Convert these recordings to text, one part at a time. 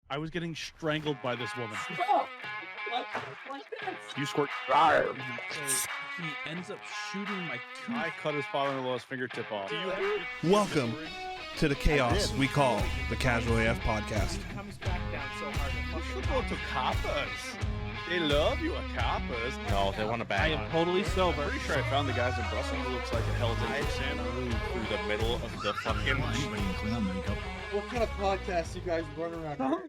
I was getting strangled by this woman. Stop! Like this. You squirt. So he ends up shooting my I tooth. cut his father-in-law's fingertip off. Welcome to the chaos we call the Casual AF Podcast. He comes back down so hard. You should go to coppers. They love you at coppers. No, they want to I bang am on. totally sober. I'm pretty sure I found the guys in Brussels who looks like a Hell's Angel Santa. Through the middle of the fucking. What kind of podcast you guys run around here?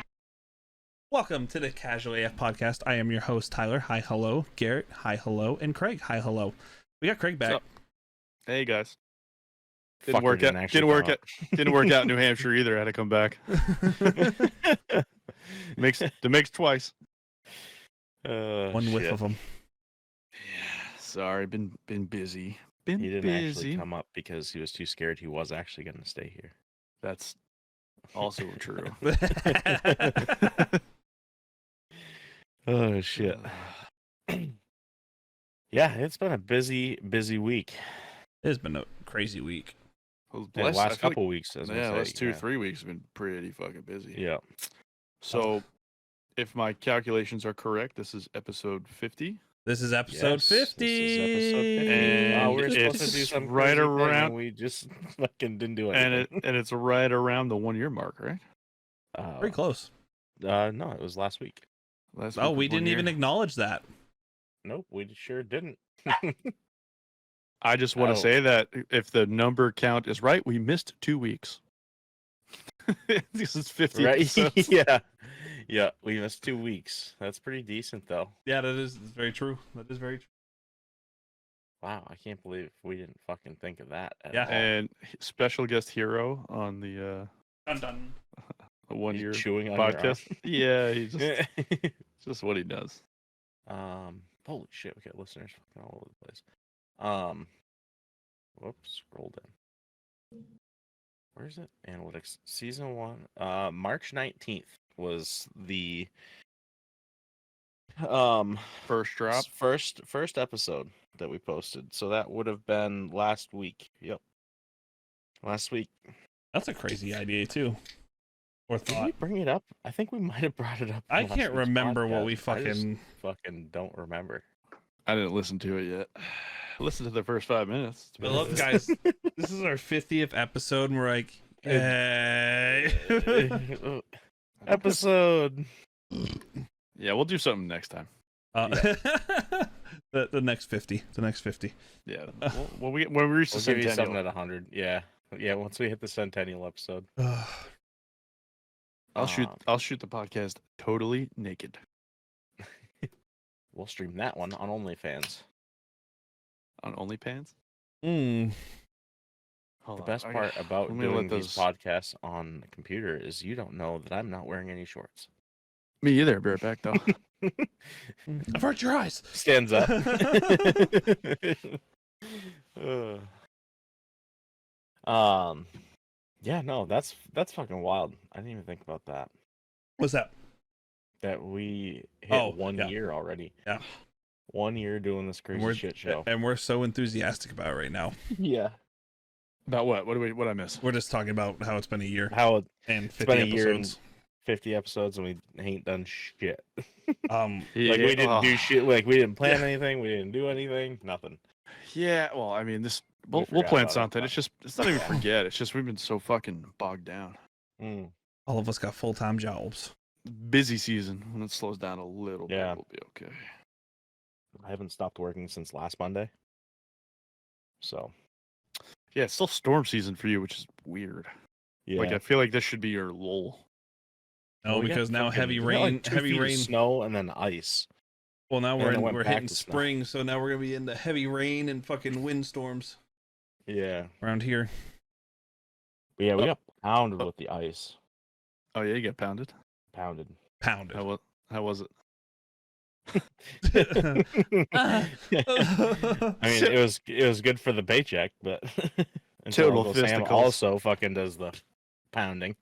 Welcome to the Casual AF Podcast. I am your host, Tyler. Hi, hello. Garrett. Hi, hello. And Craig. Hi, hello. We got Craig back. What's Hey guys. Fucker Didn't work out in New Hampshire either. I had to come back. makes twice. One whiff of them. Yeah, sorry, been busy. He didn't actually come up because he was too scared. He was actually going to stay here. That's also true. Oh shit. Yeah, it's been a busy week. It's been a crazy week. The last couple weeks, as yeah, last 2-3 weeks have been pretty fucking busy. Yeah. So, if my calculations are correct, this is episode 50. This is episode 50. This is episode 50. And we're supposed to it's do something right crazy thing around- and we just fucking didn't do And anything. it's right around the 1 year mark, right? Pretty close. No, it was last week. Last Oh, week we was 1 didn't even year. acknowledge that. Nope, we sure didn't. I just want Oh. to say that if the number count is right, we missed 2 weeks. This is 50 Right? episodes. Yeah, we missed 2 weeks. That's pretty decent, though. Yeah, that's very true. That is very true. Wow, I can't believe we didn't fucking think of that. At Yeah. all. And special guest hero on the Dun, dun. 1 He's year chewing on your podcast. Yeah, he's just, arm. it's just what he does. Holy shit, we got listeners fucking all over the place. Whoops, scroll down. Where is it? Analytics, season 1. March 19th was the First drop. first episode that we posted. So that would have been last week. Yep. Last week. That's a crazy idea, too. Or Did we thought. bring it up? I think we might have brought it up. in I last can't week's remember what podcast. we I just fucking... don't remember. I didn't listen to it yet. Listen to the first 5 minutes. It's But been- look, guys, this is our 50th episode, and we're like, hey. Episode. Yeah, we'll do something next time. The next 50. The next 50. Yeah, when we reach the We'll give you something centennial, at 100. Yeah. Once we hit the centennial episode. I'll shoot the podcast totally naked. We'll stream that one on OnlyFans. On OnlyPants. Mm. Hold The on, best I part got- about let me doing let these podcasts on the computer is you don't know that I'm not wearing any shorts. Me either. Be right back though. Avert your eyes. Stands up. Yeah, no, that's fucking wild. I didn't even think about that. What's that? That we hit Oh, 1 yeah. year already. Yeah. 1 year doing this crazy shit show. And we're so enthusiastic about it right now. Yeah. About what? What I miss? We're just talking about how it's been a year How and 50 been a year and- episodes. 50 episodes and we ain't done shit. Um, Like we didn't do oh, shit. Like we didn't plan anything. We didn't do anything. Nothing. Yeah, well, I mean, we'll forgot plan about it, something. but- It's not even forget. It's just we've been so fucking bogged down. Mm. all of us got full-time jobs. Busy season. When it slows down a little Yeah. bit, we'll be okay. I haven't stopped working since last Monday. So Yeah, it's still storm season for you, which is weird. yeah. Like I feel like this should be your lull. No, Well, we got because now fucking- heavy we got, like, rain, 2 heavy feet of rain. snow, and then ice. Well, now and then it went we're back hitting to snow. spring, so now we're gonna be into heavy rain and fucking windstorms Yeah. around here. But yeah, we Oh. got pounded with the ice. Oh yeah, you get pounded. Pounded. Pounded. How was it? I mean, it was good for the paycheck, but until Total Uncle Sam fisticuls. also fucking does the pounding.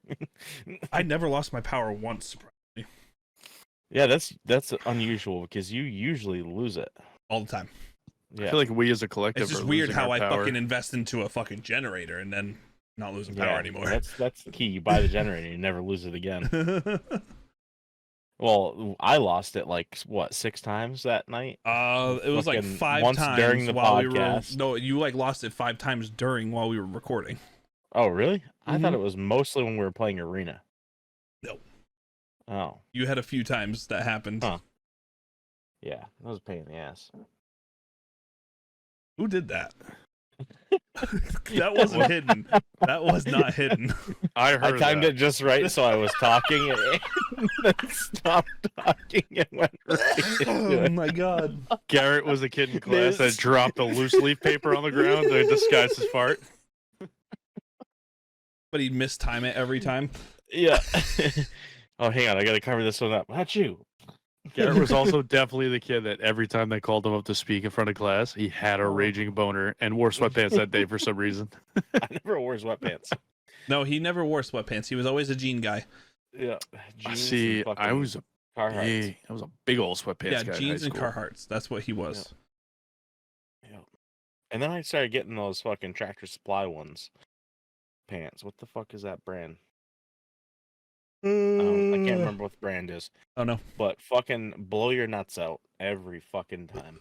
I never lost my power once, Yeah, that's unusual because you usually lose it. all the time. Yeah, I feel like we as a collective. It's just are weird losing how our I power. fucking invest into a fucking generator and then not losing power Yeah, anymore. That's the key. You buy the generator, you never lose it again. Well, I lost it like what 6 times that night. It was like Fucking 5 once times during the while we were. podcast. No, you like lost it 5 times during while we were recording. Oh, really? I thought Mhm. it was mostly when we were playing Arena. No. Oh, You had a few times that happened. Huh. yeah, that was a pain in the ass. Who did that? That wasn't hidden. That was not hidden. I I heard timed that. it just right, so I was talking and then stopped talking and went right into Oh it. my god. Garrett was a kid in class that This- dropped a loose leaf paper on the ground to disguise his fart. But he'd mistime it every time. Yeah. Oh, hang on, I gotta cover this one up. Not you. Garrett was also definitely the kid that every time they called him up to speak in front of class, he had a raging boner and wore sweatpants that day for some reason. I never wore sweatpants. No, he never wore sweatpants. He was always a jean guy. Yeah. Jeans See, and I was a Carhartts. big old sweatpants Yeah, guy. in jeans high and school. Carhartts. That's what he was. Yeah. And then I started getting those fucking Tractor Supply ones. Pants. What the fuck is that brand? I can't remember what the brand is. Oh no. But fucking blow your nuts out every fucking time.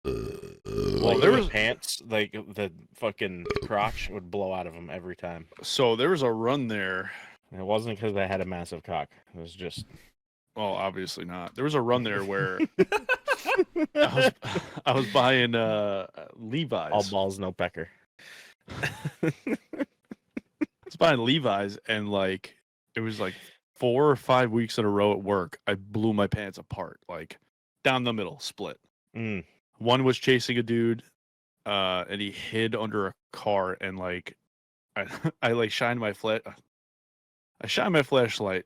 Well, Like there the was pants, like the fucking crotch would blow out of them every time. so there was a run there. And it wasn't because I had a massive cock. It was just Well, obviously not. There was a run there where I was buying Levi's. all balls, no pecker. I was buying Levi's, and like it was like 4 or 5 weeks in a row at work. I blew my pants apart, like down the middle, split. Mm. One was chasing a dude, and he hid under a car, and like I like shined my flashlight,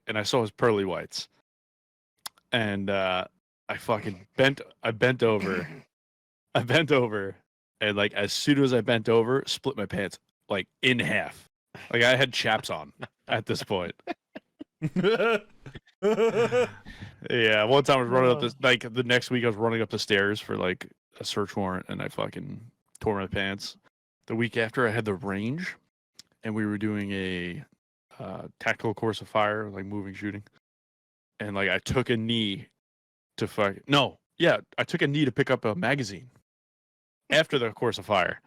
and I saw his pearly whites, and I bent over, and like as soon as I bent over, split my pants like in half. Like I had chaps on at this point. Yeah, one time I was running up this, like the next week I was running up the stairs for like a search warrant, and I fucking tore my pants. The week after I had the range, and we were doing a tactical course of fire, like moving shooting, and like I took a knee to I took a knee to pick up a magazine after the course of fire,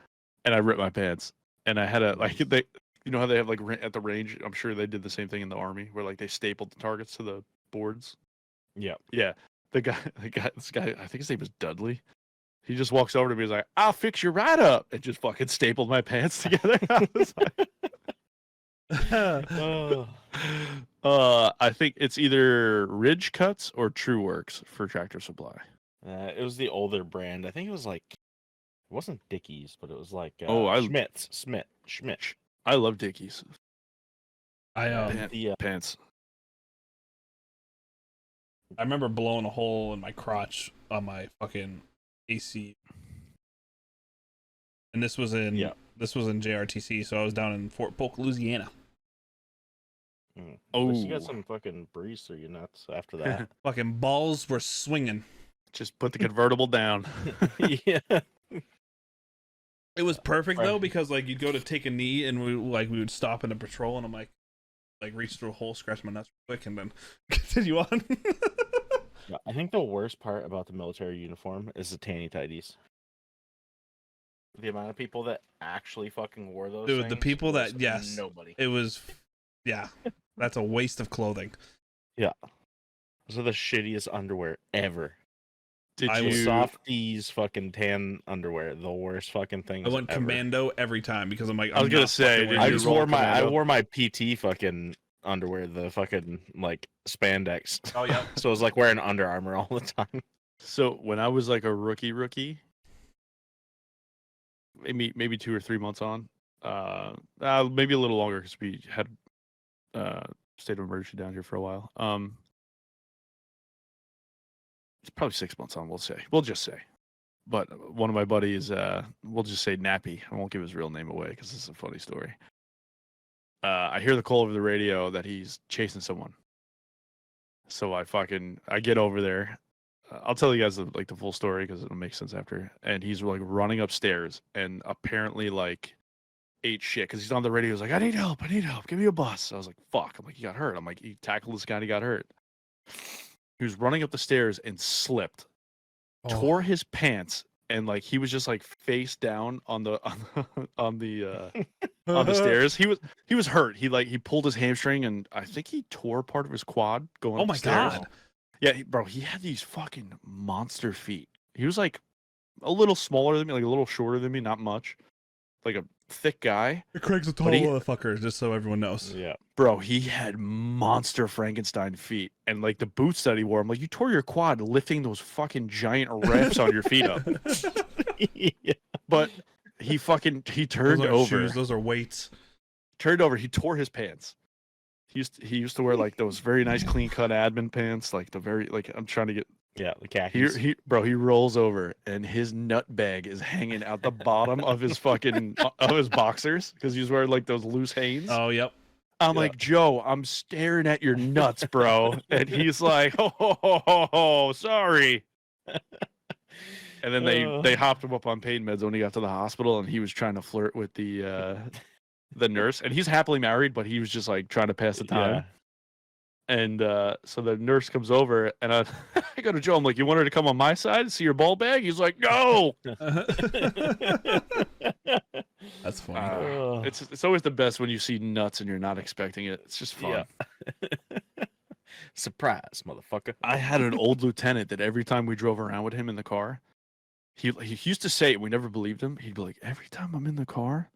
and I ripped my pants, and I had a like they. You know how they have like at the range? I'm sure they did the same thing in the army, where like they stapled the targets to the boards. Yeah. Yeah, this guy, I think his name was Dudley. He just walks over to me. He's like, "I'll fix you right up," and just fucking stapled my pants together. I was like, I think it's either Ridge Cuts or True Works for Tractor Supply. It was the older brand. I think it was like, it wasn't Dickies, but it was like Schmidt. I love Dickies I pants. I remember blowing a hole in my crotch on my fucking AC. And this was in JRTC, so I was down in Fort Polk, Louisiana. Oh, you Oh. got some fucking breeze through your nuts after that. Fucking balls were swinging. Just put the convertible down. Yeah. It was perfect though, because like you'd go to take a knee and we would stop in a patrol, and I'm like reach through a hole, scratch my nuts real quick, and then continue on. Yeah, I think the worst part about the military uniform is the tanny tighties. The amount of people that actually fucking wore those. Dude, the things people was that yes, nobody. it was, yeah, that's a waste of clothing. Yeah, those are the shittiest underwear ever. Did I you? was Softies fucking tan underwear, the worst fucking things. I went ever. commando every time because I'm like, I was gonna say, did I you just roll wore my commando? wore my PT fucking underwear, the fucking like spandex. Oh yeah. So it was like wearing Under Armour all the time. So when I was like a rookie, maybe 2 or 3 months on, maybe a little longer because we had state of emergency down here for a while. It's probably 6 months on. We'll just say. But one of my buddies, we'll just say Nappy. I won't give his real name away because it's a funny story. I hear the call over the radio that he's chasing someone. So I get over there. I'll tell you guys the full story because it'll make sense after. And he's like running upstairs and apparently like ate shit because he's on the radio. He's like, I need help. Give me a bus. I was like, fuck. I'm like, he got hurt. I'm like, he tackled this guy and he got hurt. He was running up the stairs and slipped, Oh. tore his pants, and like he was just like face down on the on the stairs. He was hurt. He pulled his hamstring, and I think he tore part of his quad going Oh up my the stairs. God. Yeah, bro, he had these fucking monster feet. He was like a little smaller than me, like a little shorter than me, not much. Like a thick guy. Craig's a tall But he- motherfucker, just so everyone knows. Yeah. Bro, he had monster Frankenstein feet. And like the boots that he wore, I'm like, you tore your quad lifting those fucking giant wraps on your feet up. Yeah. But he turned Those are over. shoes, those are weights. Turned over, he tore his pants. He used to wear like those very nice clean cut admin pants, like the very like I'm trying to get Yeah, the khakis. he rolls over and his nut bag is hanging out the bottom of his fucking of his boxers because he's wearing like those loose Hanes. Oh, yep. I'm like, Joe, I'm staring at your nuts, bro. And he's like, oh, sorry. And then they hopped him up on pain meds when he got to the hospital, and he was trying to flirt with the nurse. And he's happily married, but he was just like trying to pass the time. Yeah. And so the nurse comes over, and I go to Joe. I'm like, you want her to come on my side and see your ball bag? He's like, no. That's funny. It's always the best when you see nuts and you're not expecting it. It's just fun. Yeah. Surprise, motherfucker. I had an old lieutenant that every time we drove around with him in the car, he used to say it. We never believed him. He'd be like, every time I'm in the car,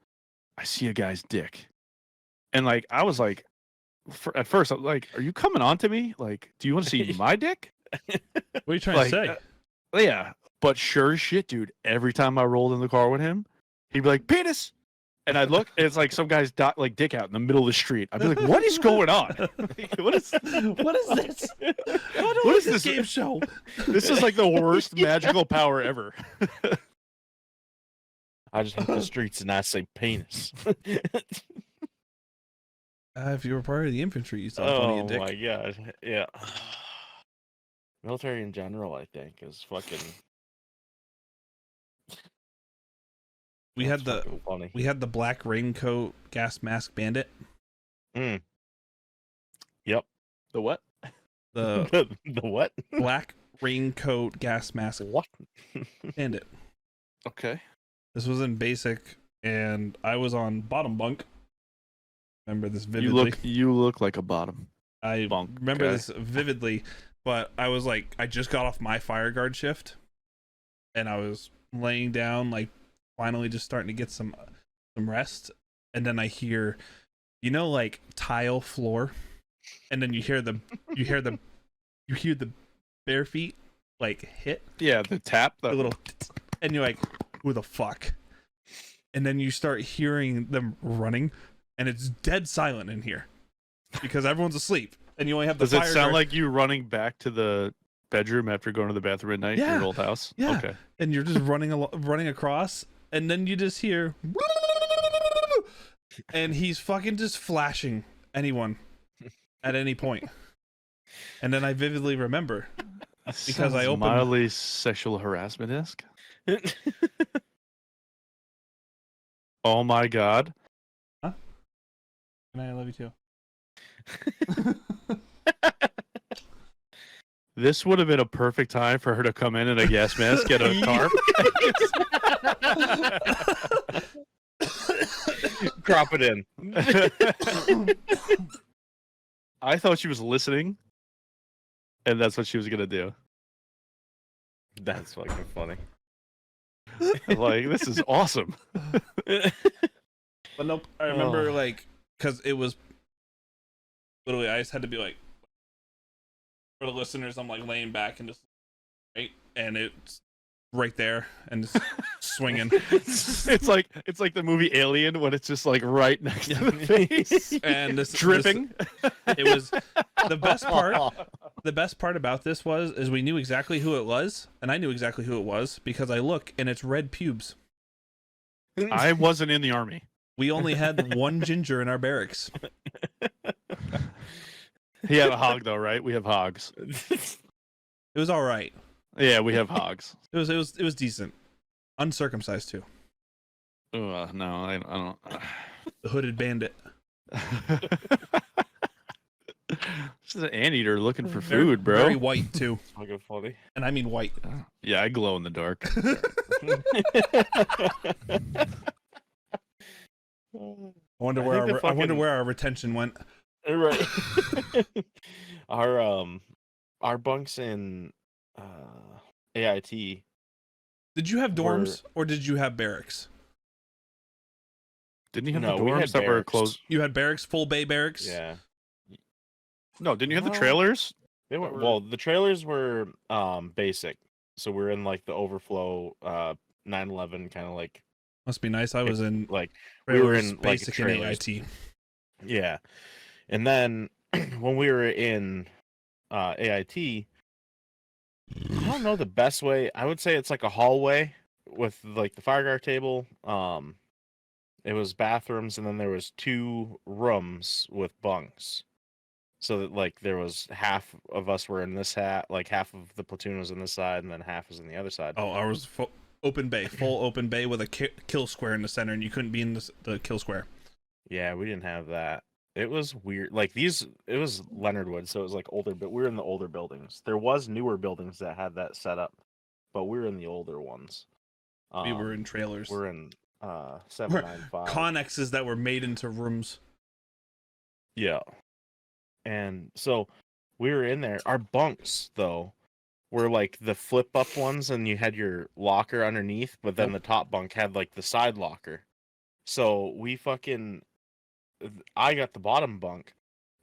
I see a guy's dick. And like, I was like, at first, I was like, are you coming on to me? Like, do you want to see my dick? What are you trying Like, to say? Yeah. But sure as shit, dude, every time I rolled in the car with him, he'd be like, penis. And I'd look, and it's like some guy's dick out in the middle of the street. I'd be like, what is going on? what is What is this? What is this game show? This is like the worst magical power ever. I just hit the streets and I say penis. If you were part of the infantry, you saw plenty Oh of dick. my god. Yeah. Military in general, I think, is fucking. We that's had the fucking funny. we had the black raincoat gas mask bandit. Mm. Yep. The what? The The what? black raincoat gas mask What? bandit. Okay. This was in basic, and I was on bottom bunk. Remember this vividly. You look like a bottom. I bunk remember guy. this vividly, but I was like, I just got off my fire guard shift, and I was laying down, like finally just starting to get some rest, and then I hear, like tile floor, and then you hear the bare feet like hit Yeah, the tap. a little, and you're like, who the fuck? And then you start hearing them running, and it's dead silent in here because everyone's asleep, and you only have the Does it fire sound guard, like you running back to the bedroom after going to the bathroom at night in Yeah. your old house? Yeah. Okay. and you're just running across, and then you just hear, and he's fucking just flashing anyone at any point. And then I vividly remember because I Sounds opened- mildly sexual harassment-esque. Oh my god. and I love you too. This would have been a perfect time for her to come in a gas mask, get a tarp. Drop it in. I thought she was listening, and that's what she was gonna do. That's fucking funny. Like, this is awesome. But nope, I remember Oh. because it was literally, I just had to be like, for the listeners, I'm like laying back and just right, and it's right there and just swinging. It's like the movie Alien when it's just like right next to the face, And this dripping. It was the best part. The best part about this is we knew exactly who it was, and I knew exactly who it was because I look and it's red pubes. I wasn't in the army. We only had one ginger in our barracks. He had a hog though, right? We have hogs. It was all right. Yeah, we have hogs. It was decent. Uncircumcised too. No, I don't. The hooded bandit. This is an anteater looking for Very- food, bro. Very white too, Fucking funny. and I mean white. Yeah, I glow in the dark. I wonder I where think the I wonder fucking- where our retention went. Right. Our bunks in AIT. Did you have Were- dorms or did you have barracks? Didn't you have No, the we had dorms that were barracks. closed? You had barracks, full bay barracks. Yeah. No, didn't you have the No. trailers? They were Or- well, the trailers were basic. So we're in like the overflow 911 kind of like Must be nice. I was in like we were trailers, in like basic in trailers. AIT. Yeah. And then when we were in AIT, I don't know the best way. I would say it's like a hallway with like the fire guard table. It was bathrooms, and then there was 2 rooms with bunks. So that like there was half of us were in this like half of the platoon was in this side, and then half was in the other side. Oh, ours was open bay, full open bay with a kill square in the center, and you couldn't be in the kill square. Yeah, we didn't have that. It was weird. Like it was Leonard Wood, so it was like older, but we were in the older buildings. There was newer buildings that had that set up, but we were in the older ones. We were in trailers. We're in 795. Connexes that were made into rooms. Yeah. And so we were in there. Our bunks, though, were like the flip up ones, and you had your locker underneath, but then the top bunk had like the side locker. So I got the bottom bunk,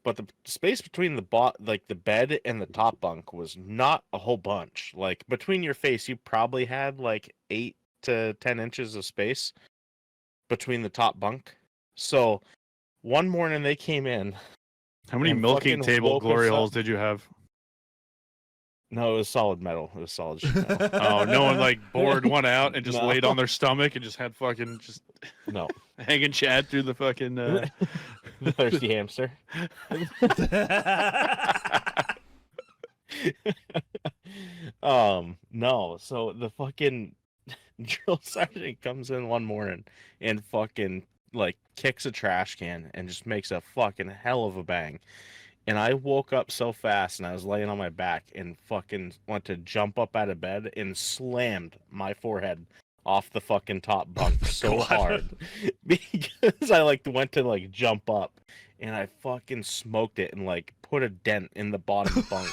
but the space between the bed and the top bunk was not a whole bunch. Like between your face, you probably had like 8 to 10 inches of space between the top bunk. So one morning they came in. How many And milking fucking table woke glory us up. holes did you have? No, it was solid metal. It was solid sheet metal. Oh, no one like bored one out and just No. laid on their stomach and just had fucking just No, hanging Chad through the fucking. the thirsty hamster. No. So the fucking drill sergeant comes in one morning and fucking like kicks a trash can and just makes a fucking hell of a bang. And I woke up so fast and I was laying on my back and fucking went to jump up out of bed and slammed my forehead off the fucking top bunk so God. hard because I like went to like jump up and I fucking smoked it and like put a dent in the bottom bunk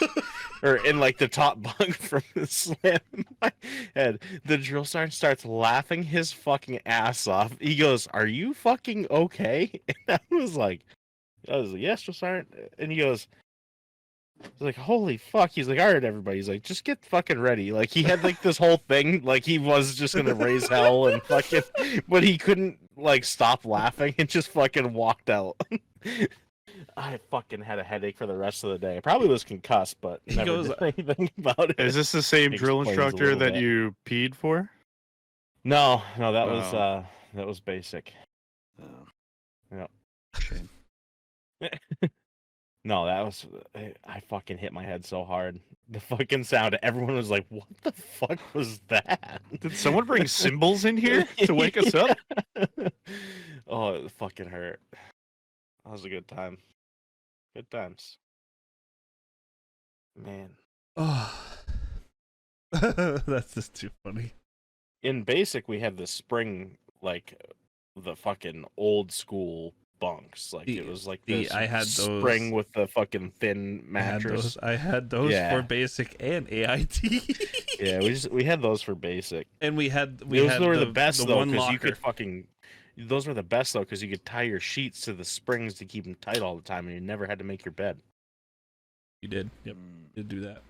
or in like the top bunk from the slam in my head. The drill sergeant starts laughing his fucking ass off. He goes, "Are you fucking okay?" And I was like, "Yes, drill sergeant." And he goes, he's like, "Holy fuck." He's like, "All right, everybody." He's like, "Just get fucking ready." Like he had like this whole thing, like he was just gonna raise hell and fucking, but he couldn't like stop laughing and just fucking walked out. I fucking had a headache for the rest of the day. I probably was concussed, but He never goes, did anything about it. Is this the same drill Explains a instructor little that bit. you peed for? No, that Oh. was basic. Oh. Yeah. Shame. No, that was I fucking hit my head so hard. The fucking sound. Everyone was like, "What the fuck was that?" Did someone bring cymbals in here to wake us up? Oh, it fucking hurt. That was a good time. Good times. Man. Oh, that's just too funny. In basic, we had the spring, like the fucking old school bunks. Like it was like this I had those- spring with the fucking thin mattress. I had those Yeah. for basic and AIT. Yeah, we had those for basic. And we had Those were the best the though, one because locker. you could fucking. Those were the best though, because you could tie your sheets to the springs to keep them tight all the time, and you never had to make your bed. You did. Yep. You did do that.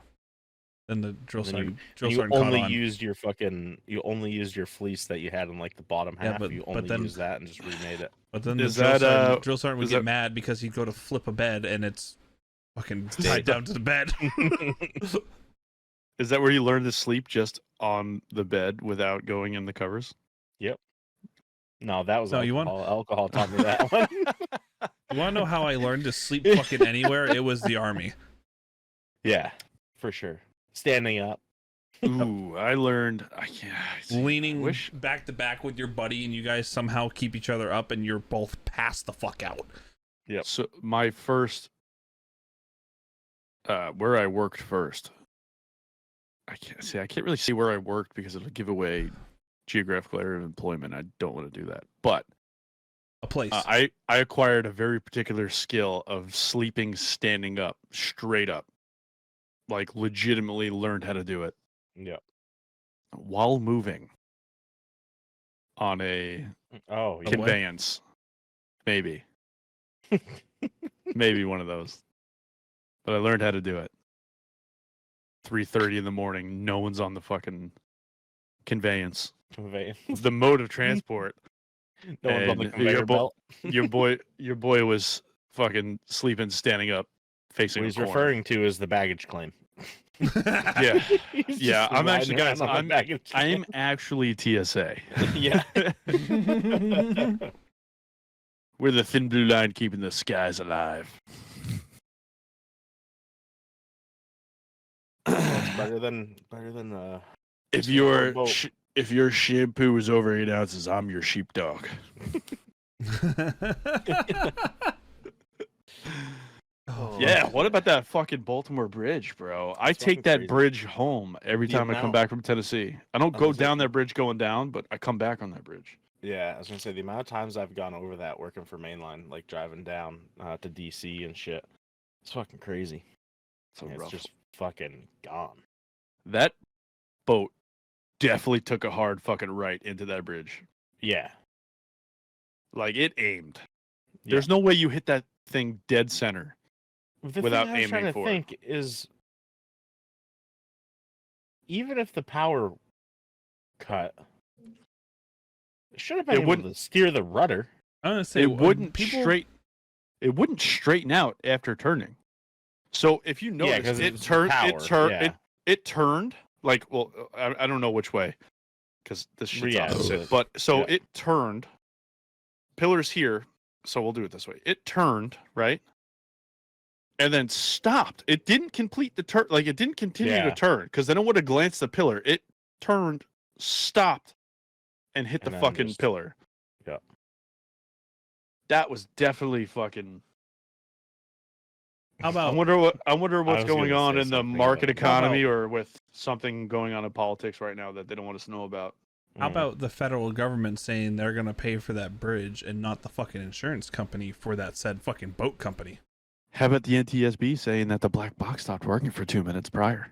Then the drill And sergeant you only caught on. used your fleece that you had in like the bottom Yeah, half. but- You but only then- used that and just remade it. But then Is the drill that, sergeant, drill sergeant would is get that- mad because he'd go to flip a bed and it's fucking tied down to the bed. Is that where you learned to sleep just on the bed without going in the covers? No, that was No, you alcohol. Alcohol taught me that one. You want to know how I learned to sleep fucking anywhere? It was the army. Yeah, for sure. Standing up. Ooh, I learned. I can't. Leaning Wish- back to back with your buddy and you guys somehow keep each other up and you're both passed the fuck out. Yep. So my first where I worked first. I can't really see where I worked because it'll give away geographical area of employment. I don't want to do that. But A place. I acquired a very particular skill of sleeping standing up, straight up. Like legitimately learned how to do it Yeah. while moving on a Oh, yeah. conveyance. Maybe. Maybe one of those. But I learned how to do it. 3:30 in the morning, no one's on the fucking conveyance. Conveyance. The mode of transport. No one's on the And conveyor belt. your boy was fucking sleeping standing up facing What a he's corner. referring to is the baggage claim. Yeah. He's Yeah, just I'm riding actually guys, around on the baggage I'm claim. actually TSA. Yeah. We're the thin blue line keeping the skies alive. It's better than If Just a little your boat. if your shampoo is over 8 ounces, I'm your sheepdog. Oh. Yeah, what about that fucking Baltimore Bridge, bro? I It's take fucking that crazy. bridge home every The time I come amount- back from Tennessee. I don't I go was gonna down say- that bridge going down, but I come back on that bridge. Yeah, I was gonna say the amount of times I've gone over that working for Mainline, like driving down to DC and shit. It's fucking crazy. So It's rough. just fucking gone. That boat definitely took a hard fucking right into that bridge. Yeah. Like it aimed. Yeah. There's no way you hit that thing dead center. The without thing I was trying aiming to for it. think is, even if the power cut, it should have been It able wouldn't- to steer the rudder. I'm gonna say It wouldn't people. It wouldn't straighten out after turning. So if you Yeah, notice, 'cause it it's turned. power, It turned. yeah. It turned like well, I don't know which way, because this shit's Yeah, opposite. so- But so yeah. it turned. Pillars here. So we'll do it this way. It turned right, and then stopped. It didn't complete the turn. Like it didn't continue Yeah. to turn because then it would have glanced the pillar. It turned, stopped, and hit And the then fucking just- pillar. Yeah. That was definitely fucking. How about I wonder what's was going gonna on say in the something market about- economy or with something going on in politics right now that they don't want us to know about. How Mm. about the federal government saying they're gonna pay for that bridge and not the fucking insurance company for that said fucking boat company? How about the NTSB saying that the black box stopped working for 2 minutes prior?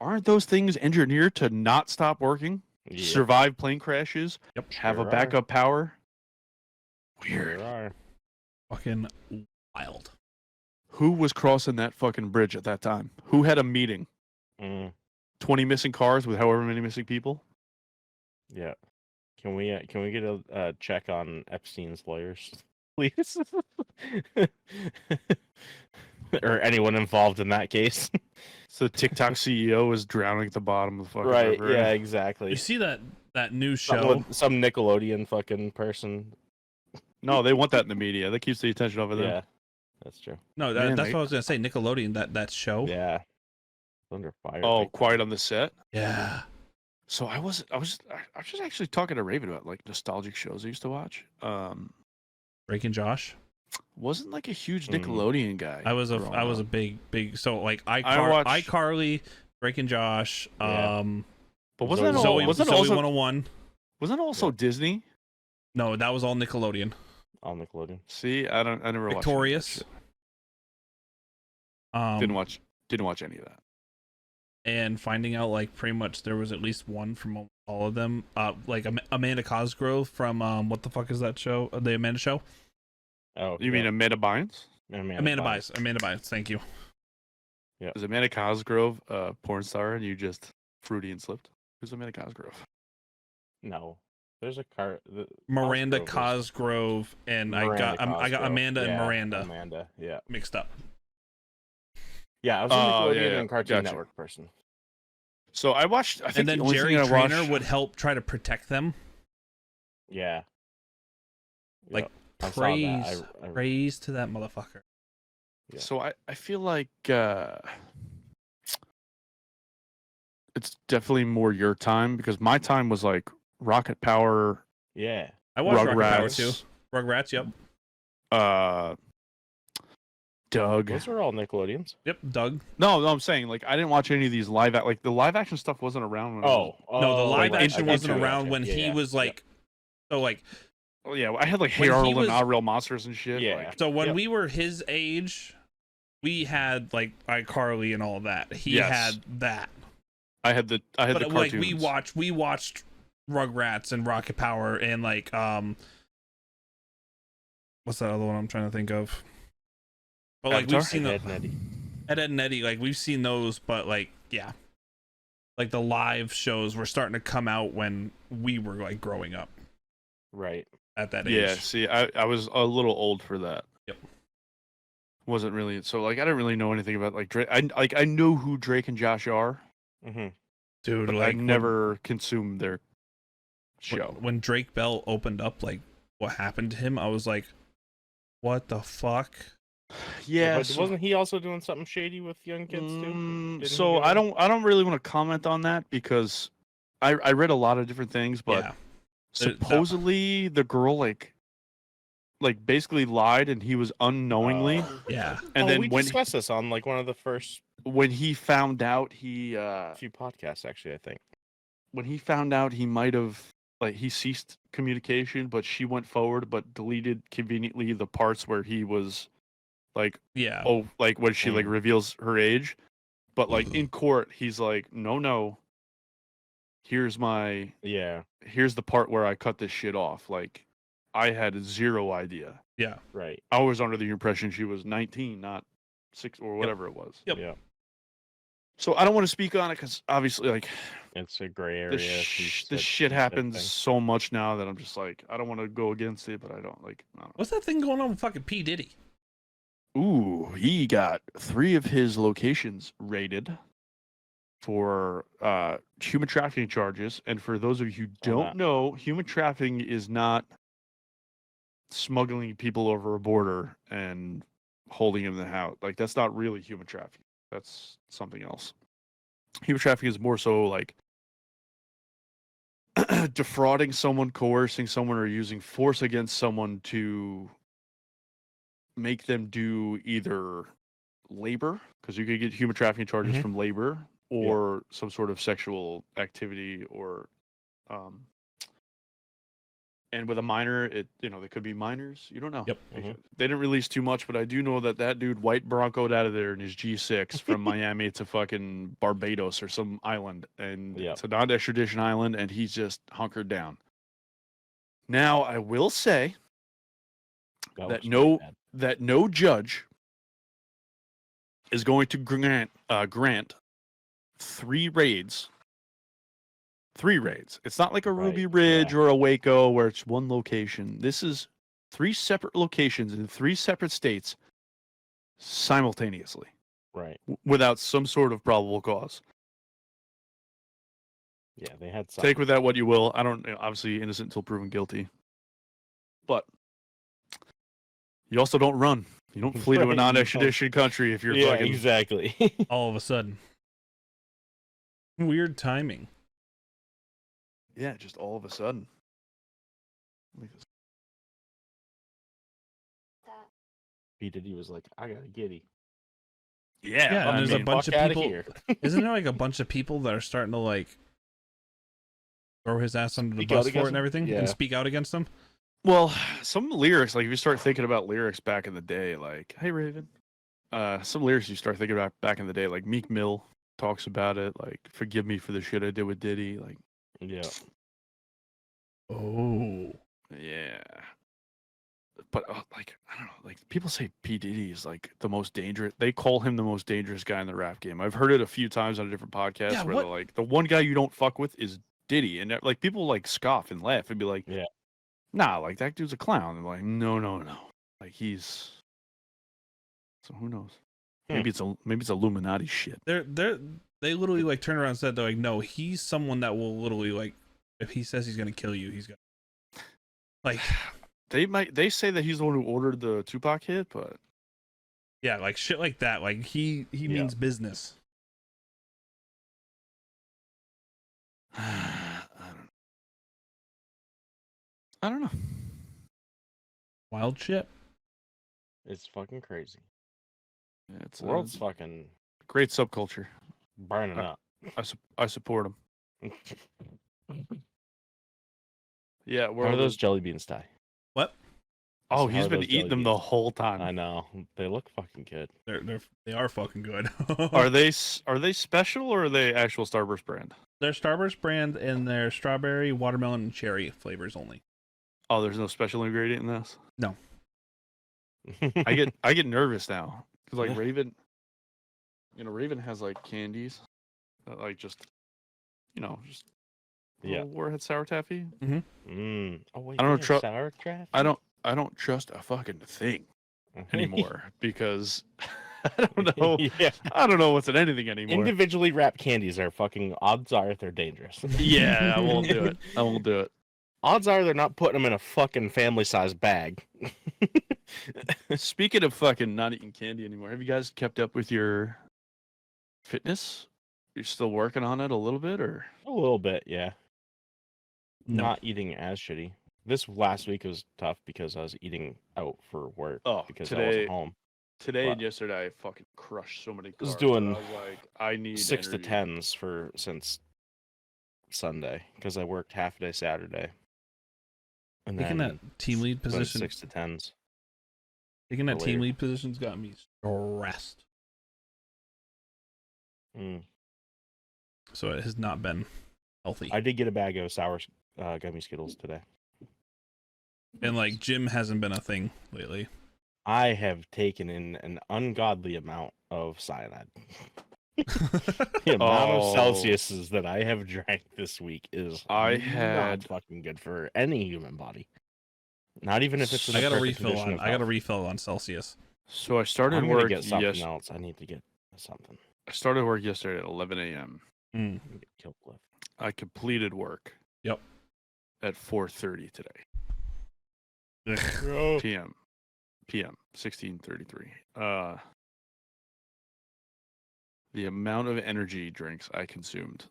Aren't those things engineered to not stop working? Yeah, Survive plane crashes? Yep. Have a sure are. backup power? Sure Weird. are. Fucking wild. Who was crossing that fucking bridge at that time? Who had a meeting? Mm, 20 missing cars with however many missing people? yeah. Can we get a check on Epstein's lawyers, please? Or anyone involved in that case? So TikTok CEO is drowning at the bottom of the fucking Right? river. Yeah, exactly. You see that new Something show? with some Nickelodeon fucking person. No, they want that in the media. That keeps the attention over them. Yeah, that's true. No, Man, that's they- what I was gonna say. Nickelodeon, that show. Yeah, under fire. Oh, big time. quiet on the set. Yeah. So I was just actually talking to Raven about like nostalgic shows I used to watch. Drake and Josh. Wasn't like a huge Mm. Nickelodeon guy. I was a growing up. big so like watched- iCarly, Drake and Josh, Yeah. But wasn't that all, Zoe- wasn't Zoe also 101. wasn't it also Disney? No, that was all Nickelodeon. On Nickelodeon. See, I never watched any of that Victorious. shit. Um, Didn't watch any of that. and finding out like pretty much there was at least one from all of them. Like Amanda Cosgrove from what the fuck is that show? The Amanda Show. Oh, You mean Amanda Bynes? Amanda Bynes. Amanda Bynes. Thank you. Is Amanda Cosgrove a porn star and you just fruity and slipped? Who's Amanda Cosgrove? No, there's a car. Miranda Cosgrove Cosgrove, and I got Cosgrove. Amanda and Yeah, Miranda Amanda, yeah, mixed up. yeah. I was a Oh, Nickelodeon yeah, and Cartoon gotcha. Network person. So I watched. I think And then the only Jerry thing I Trainer watched, would help try to protect them. Yeah. Like, Yep, I saw that. Praise, I- praise to that motherfucker. Yeah. So I feel like it's definitely more your time because my time was like Rocket Power, Yeah. I watched Rocket Power Rugrats, too. Rugrats, yep. Doug. Those are all Nickelodeons. Yep, Doug. No, I'm saying like I didn't watch any of these like the live action stuff wasn't around when I was, No, the live like, action I wasn't gotcha, around when he was like, so like, oh yeah, I had like when Hey he Arnold was- and Not Real Monsters and shit. Yeah. Like, so when Yep. we were his age, we had like iCarly and all that. He Yes. had that. I had the But cartoons. like we watched Rugrats and Rocket Power and like what's that other one I'm trying to think of? But like Avatar? we've seen Ed and Eddie. Ed and Eddie, like we've seen those, but like yeah, like the live shows were starting to come out when we were like growing up Right. at that age. Yeah, see, I was a little old for that. Yep. Wasn't really so like I didn't really know anything about like Drake. I know who Drake and Josh are, Mm-hmm. Dude, but like I never consumed their when, show. when Drake Bell opened up like what happened to him, I was like, what the fuck? Yeah, But wasn't he also doing something shady with young kids too? Didn't he so go- I don't really want to comment on that because I read a lot of different things, but yeah. supposedly the girl like basically lied and he was unknowingly, Yeah. and then we when discussed this on like one of the first he found out he few podcasts, actually, I think. when he found out he might have like he ceased communication, but she went forward but deleted conveniently the parts where he was like Yeah. like when she like Mm. reveals her age, but like in court he's like no, here's the part where I cut this shit off. Like I had zero idea. Yeah. Right. I was under the impression she was 19, not 6 or whatever it was. Yep. Yeah. So I don't want to speak on it because obviously like It's a gray area. this shit happens so much now that I'm just like I don't want to go against it, but I don't like. I don't know. What's that thing going on with fucking P. Diddy? Ooh, he got 3 of his locations raided for human trafficking charges. And for those of you who don't know, human trafficking is not smuggling people over a border and holding them in the house. Like that's not really human trafficking. That's something else. Human trafficking is more so like defrauding someone, coercing someone, or using force against someone to make them do either labor, because you could get human trafficking charges Mhm. from labor, or some sort of sexual activity, or and with a minor, they could be minors. You don't know. Yep. Mhm. They didn't release too much, but I do know that dude white broncoed out of there in his G6 from Miami to fucking Barbados or some island, and Yep. it's a non-extradition island, and he's just hunkered down. Now, I will say that was no pretty bad. that no judge is going to grant 3 raids. 3 raids. It's not like a Ruby Right, Ridge yeah. or a Waco where it's one location. This is 3 separate locations in 3 separate states simultaneously Right. without some sort of probable cause. Yeah, they had some. Take with that what you will. I don't obviously innocent until proven guilty. But you also don't run. You don't flee to Right, a you non-extradition country if you're Yeah, fucking exactly. All of a sudden. Weird timing. yeah, just all of a sudden. P. Diddy was like, I got a giddy. Yeah, Yeah, and I there's a mean, bunch of Fuck outta people. here. Isn't there like a bunch of people that are starting to like throw his ass under the Speak out bus for against it and him? everything Yeah. and speak out against him? well, some lyrics, like if you start thinking about lyrics back in the day, like "Hey Raven," some lyrics you start thinking about back in the day, like Meek Mill talks about it, like "Forgive me for the shit I did with Diddy," like Yeah. Oh. yeah. But like I don't know, like people say P Diddy is like the most dangerous. They call him the most dangerous guy in the rap game. I've heard it a few times on a different podcast Yeah, where what- they're like, the one guy you don't fuck with is Diddy, and like people like scoff and laugh and be like, Yeah. nah, like that dude's a clown. And like, no, like he's. So who knows? Maybe it's Illuminati shit. They literally like turned around and said they're like, no, he's someone that will literally like if he says he's gonna kill you, he's gonna like They say that he's the one who ordered the Tupac hit, but yeah, like shit like that. Like he means business. I don't know. Wild shit. It's fucking crazy. Yeah, it's The world's a fucking great subculture. burning up. I support them. Yeah, How are those jelly beans, Ty? What? Oh, So he's how are been those eating jelly them the beans? whole time. I know. They look fucking good. They are fucking good. Are they special or are they actual Starburst brand? They're Starburst brand and they're strawberry, watermelon, and cherry flavors only. Oh, there's no special ingredient in this. No. I get nervous now because like Raven, Raven has like candies that like just just Warhead Sour Taffy. Oh wait, I don't they know. have sour craft. I don't trust a fucking thing anymore because I don't know. Yeah. I don't know what's in anything anymore. Individually wrapped candies are fucking. Odds are they're dangerous. Yeah, I won't do it. I won't do it. Odds are they're not putting them in a fucking family-sized bag. Speaking of fucking not eating candy anymore, have you guys kept up with your fitness? You're still working on it a little bit, or A little bit, yeah. No. Not eating as shitty. This last week was tough because I was eating out for work because I wasn't home. Today But- and yesterday, I fucking crushed so many carbs. was doing that I was like, I need 6 to energy. 10s since Sunday because I worked half a day Saturday. And Taking then that team lead went position. 6 to 10s. Taking that team later. lead position's got me stressed. Mm. So it has not been healthy. I did get a bag of sour gummy Skittles today. And like gym hasn't been a thing lately. I have taken in an ungodly amount of cyanide. The amount of Celsiuses that I have drank this week is not fucking good for any human body. Not even if it's in I a got a perfect refill condition on. of I got a health. refill on Celsius. So I started I'm gonna work get something else. I need to get something. I started work yesterday at 11 a.m. Mm. Get Kill Cliff. I completed work. Yep. At 4:30 today. Ugh. PM 16:33. The amount of energy drinks I consumed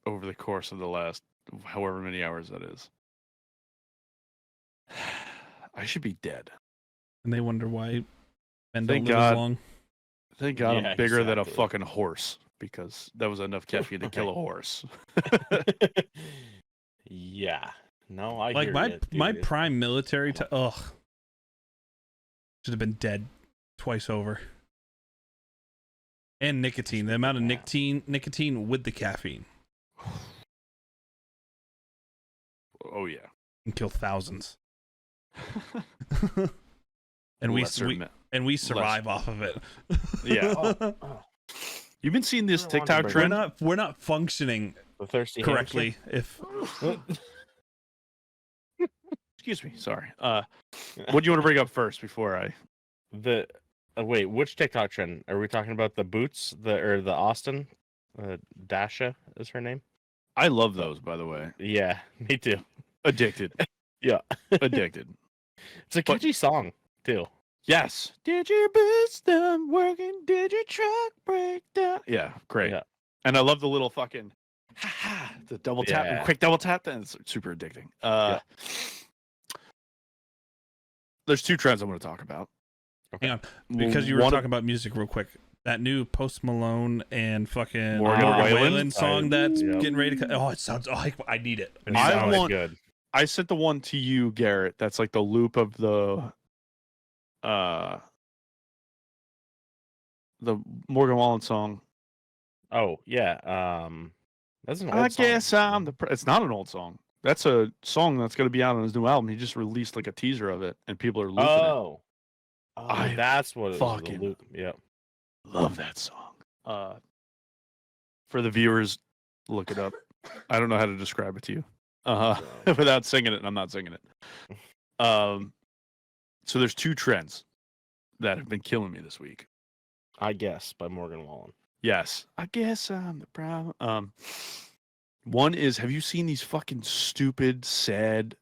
over the course of the last however many hours that is. I should be dead. And they wonder why men Thank don't live as God. long. Thank God Yeah, I'm bigger than a exactly. fucking horse because that was enough caffeine to kill a horse. Yeah. No, I Like hear my ya, my dude. prime military should have been dead twice over. And nicotine. The amount of Yeah. nicotine with the caffeine Oh yeah. can kill thousands. and Lesser we survive off of it. Yeah. Oh, You've been seeing this I wanted to TikTok bring trend? We're not functioning the thirsty correctly if Excuse me. Sorry. What do you want to bring up first before I? The wait, which TikTok trend are we talking about? The boots, the Austin, Dasha is her name. I love those, by the way. Yeah, me too. Addicted. Yeah, Addicted. it's a catchy song too. Yes. Did your boots stop working? Did your truck break down? Yeah, great. Yeah. And I love the little fucking the double tap, Yeah. quick double tap. And it's super addicting. Yeah. There's two trends I'm going to talk about. hang on. Because you were One- talking about music real quick. That new Post Malone and fucking Morgan Wayland Wallen? song that's Yep. getting ready to oh it sounds I need it. It I sounds want- good. I sent the one to you, Garrett. That's like the loop of the Morgan Wallen song. Oh yeah, that's an old I song. guess I'm the. It's not an old song. That's a song that's going to be out on his new album. He just released like a teaser of it, and people are looping it. Oh, I that's what it was. fucking- The loop. Yeah. Love that song. For the viewers, look it up. I don't know how to describe it to you without singing it, and I'm not singing it. So there's two trends that have been killing me this week. I guess by Morgan Wallen. Yes, I guess I'm the problem. One is, have you seen these fucking stupid, sad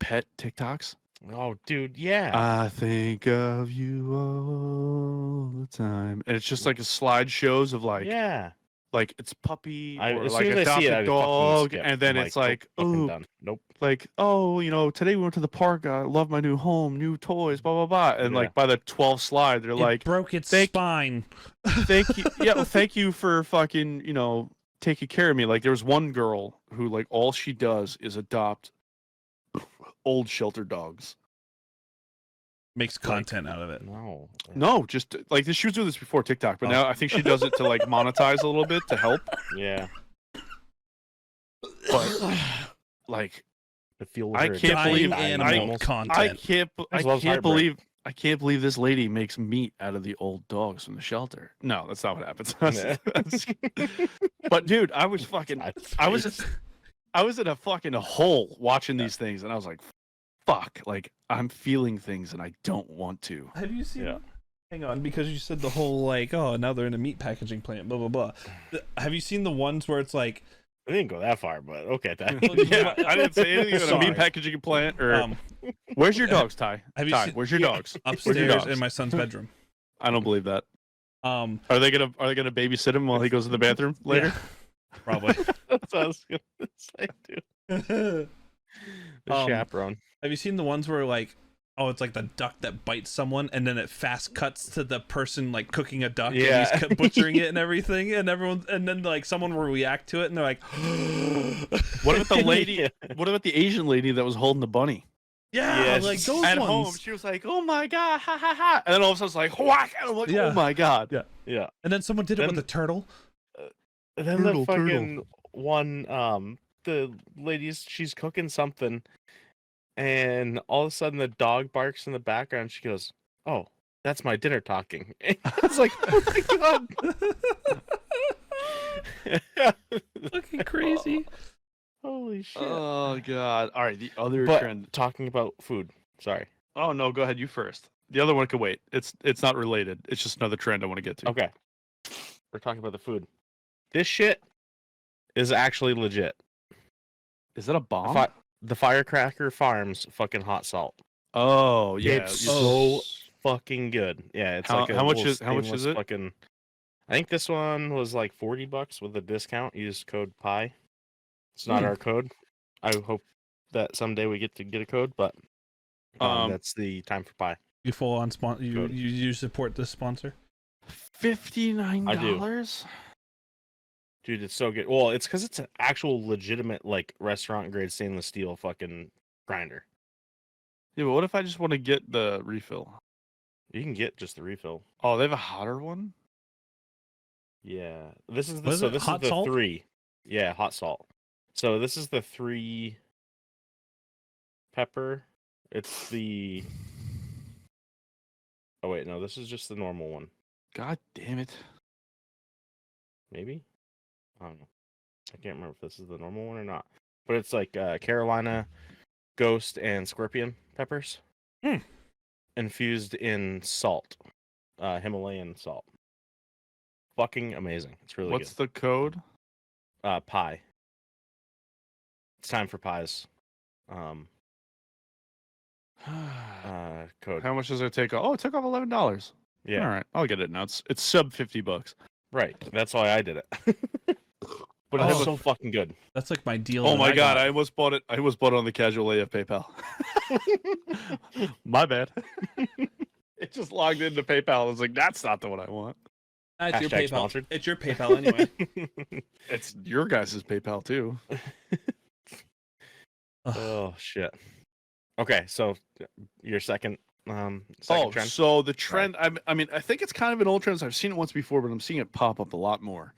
pet TikToks? Oh, dude, yeah. I think of you all the time, and it's just like a slideshows of like yeah. like it's puppy As or soon like as I see it, adopted I fucking dog, skip. and then I'm it's nope, like, fucking oh, done. Nope. like, oh, today we went to the park. I love my new home, new toys, blah blah blah. And Yeah. like by the 12th slide, they're It like, broke its thank- spine. thank you, yeah, well, thank you for fucking, taking care of me. Like there was one girl who like all she does is adopt old shelter dogs. Makes content out of it. No. No, just like she was doing this before TikTok, but Oh. now I think she does it to like monetize a little bit to help. Yeah. But like, I feel I can't believe animal content. I can't loves heartbreak. believe this lady makes meat out of the old dogs from the shelter. No, that's not what happens. But dude, I was in a fucking hole watching these things, and I was like, fuck, like I'm feeling things and I don't want to. Have you seen? Yeah. Hang on, because you said the whole like, oh, now they're in a meat packaging plant, blah blah blah. Have you seen the ones where it's like, I didn't go that far, but okay. Yeah, I didn't say anything about a Sorry. meat packacking plant or. Where's your dogs, Ty? have you Ty, seen- where's your dogs? upstairs dogs? in my son's bedroom? I don't believe that. Are Are they gonna babysit him while he goes to the bathroom later? probably. That's what I was gonna say, dude. The chaperone. Have you seen the ones where like, oh, it's like the duck that bites someone, and then it fast cuts to the person like cooking a duck, Yeah. and he's butchering it and everything, and then like someone will react to it, and they're like, What about the lady? Yeah. What about the Asian lady that was holding the bunny? yeah, Yes. like those At ones. home, she was like, "Oh my god, ha ha ha!" And then all of a sudden, it's like, "Whack!" And I'm like, Yeah. "Oh my god!" Yeah. Yeah. And then someone did it Then- with a turtle. And then Turtle, the fucking one, the lady's she's cooking something, and all of a sudden the dog barks in the background. She goes, "Oh, that's my dinner talking." It's like, oh my god, Fucking crazy. holy shit! Oh god! All right, the other But trend. talking about food. Sorry. Oh no, go ahead. You first. The other one could wait. It's not related. It's just another trend I want to get to. Okay. We're talking about the food. This shit is actually legit. Is that a bomb? The Firecracker Farms fucking hot salt. Oh yeah. It's you- so fucking good. Yeah, it's How- like a how much little is- how much is stainless it? Fucking, I think this one was like $40 with a discount. Use code PIE. It's not our code. I hope that someday we get to get a code, but that's the time for PIE. You full on you Good. you support this sponsor? $59. Dude, it's so good. Well, it's because it's an actual legitimate like restaurant grade stainless steel fucking grinder. Yeah, but what if I just want to get the refill? You can get just the refill. Oh, they have a hotter one. Yeah, this is What the is so it, this hot is the salt? 3. Yeah, hot salt. So this is the 3 pepper. It's the. Oh wait, no, this is just the normal one. God damn it! Maybe. I don't know. I can't remember if this is the normal one or not. But it's like Carolina Ghost and Scorpion peppers infused in salt, Himalayan salt. Fucking amazing. It's really What's the code? good. Pie. It's time for pies. Code. How much does it take? Oh, it took off $11. Yeah, All right, I'll get it now. It's sub $50. right. That's why I did it. But it's Oh. so fucking good. That's like my deal. Oh that my god, got. I almost bought it. I almost bought it on the casual AF PayPal. My bad. It just logged into PayPal. I was like, that's not the one I want. It's your Hashtag PayPal. sponsored. It's your PayPal anyway. It's your guys' PayPal too. Oh shit. Okay, so your second Oh, trend. so the trend. I mean, I think it's kind of an old trend. I've seen it once before, but I'm seeing it pop up a lot more.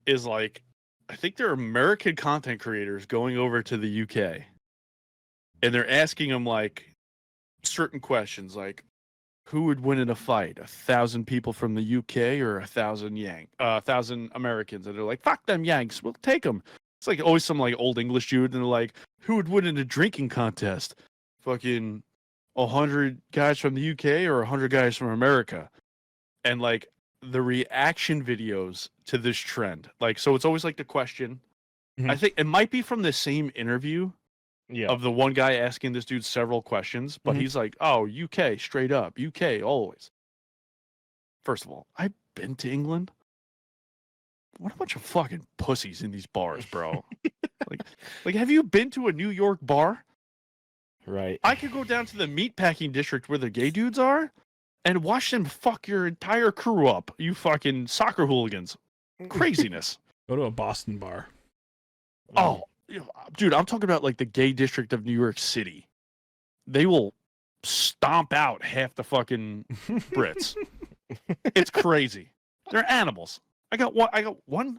Is like, I think there are American content creators going over to the UK, and they're asking them like certain questions, like who would win in a fight, 1,000 people from the UK or 1,000 Americans, and they're like, fuck them Yanks, we'll take them. It's like always some like old English dude, and they're like, who would win in a drinking contest? Fucking 100 guys from the UK or 100 guys from America, and like the reaction videos to this trend. Like, so it's always like the question. Mhm. I think it might be from the same interview Yeah. of the one guy asking this dude several questions, but Mhm. he's like, oh, UK, straight up, UK, always. First of all, I've been to England. what a bunch of fucking pussies in these bars, bro. like, have you been to a New York bar? Right. I could go down to the meatpacking district where the gay dudes are and watch them fuck your entire crew up. You fucking soccer hooligans. Craziness. Go to a Boston bar. Oh, dude, I'm talking about like the gay district of New York City. They will stomp out half the fucking Brits. It's crazy. They're animals. I got one.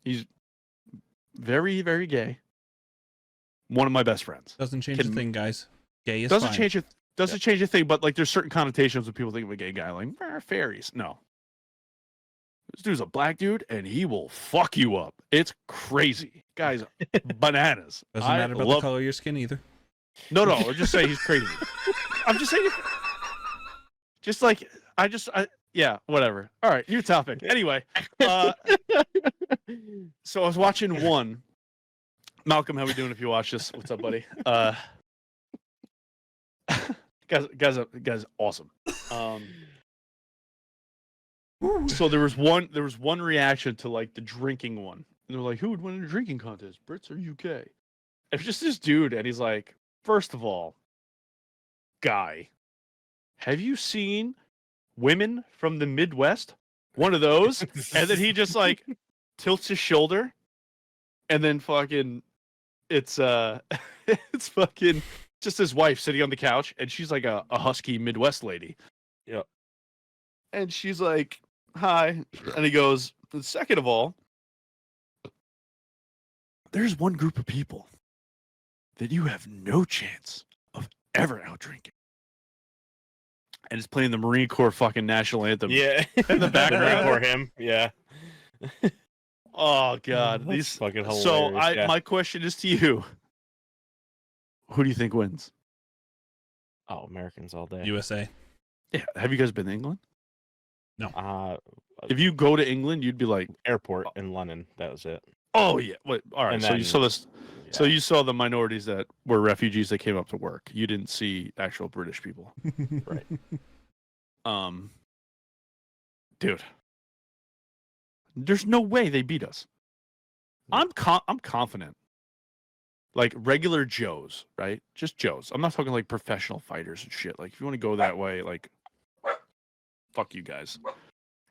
He's very, very gay. One of my best friends. Doesn't change a thing, guys. Gay is Doesn't fine. change it. Doesn't change a thing. But like, there's certain connotations when people think of a gay guy, like fairies. No, this dude's a black dude, and he will fuck you up. It's crazy, guys. Bananas. Doesn't matter about the color of your skin either. No, I just say he's crazy. I'm just saying. Just like yeah, whatever. All right, new topic. Anyway, so I was watching one. Malcolm, how we doing? If you watch this, what's up, buddy? Guys, awesome. So there was one reaction to like the drinking one, and they're like, "Who would win in a drinking contest, Brits or UK?" It's just this dude, and he's like, first of all, guy, have you seen women from the Midwest? One of those, and then he just like tilts his shoulder, and then fucking, it's it's fucking just his wife sitting on the couch, and she's like a husky Midwest lady. Yep. And she's like, "Hi," and he goes, "Second of all, there's one group of people that you have no chance of ever out drinking." And it's playing the Marine Corps fucking national anthem. Yeah. In the background. For him. Yeah. Oh god, That's these fucking hilarious. So yeah. my question is to you: who do you think wins? Oh, Americans all day. USA. Yeah, have you guys been to England? No. If you go to England, you'd be like, Airport in London. That was it. "Oh yeah, wait, all right." And So you then- saw this. Yeah. So you saw the minorities that were refugees that came up to work. You didn't see actual British people. Right. Dude, there's no way they beat us. I'm confident. Like regular Joes, right? Just Joes. I'm not talking like professional fighters and shit. Like if you want to go that way, like fuck you guys.